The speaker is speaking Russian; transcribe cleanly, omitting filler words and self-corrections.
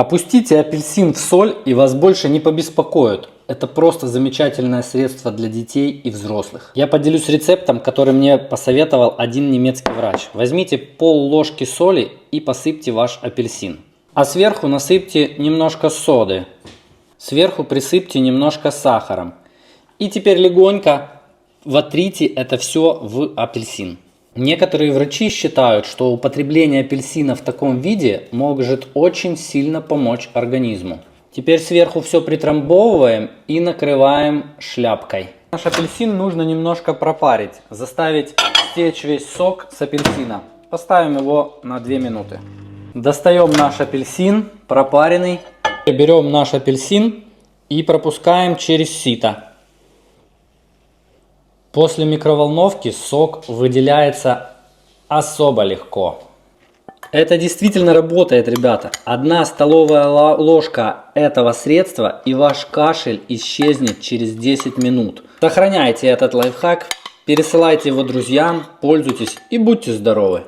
Опустите апельсин в соль, и вас больше не побеспокоят. Это просто замечательное средство для детей и взрослых. Я поделюсь рецептом, который мне посоветовал один немецкий врач. Возьмите пол-ложки соли и посыпьте ваш апельсин. А сверху насыпьте немножко соды. Сверху присыпьте немножко сахаром. И теперь легонько вотрите это все в апельсин. Некоторые врачи считают, что употребление апельсина в таком виде может очень сильно помочь организму. Теперь сверху все притрамбовываем и накрываем шляпкой. Наш апельсин нужно немножко пропарить, заставить стечь весь сок с апельсина. Поставим его на 2 минуты. Достаем наш апельсин пропаренный. Берем наш апельсин и пропускаем через сито. После микроволновки сок выделяется особо легко. Это действительно работает, ребята. 1 столовая ложка этого средства и ваш кашель исчезнет через 10 минут. Сохраняйте этот лайфхак, пересылайте его друзьям, пользуйтесь и будьте здоровы.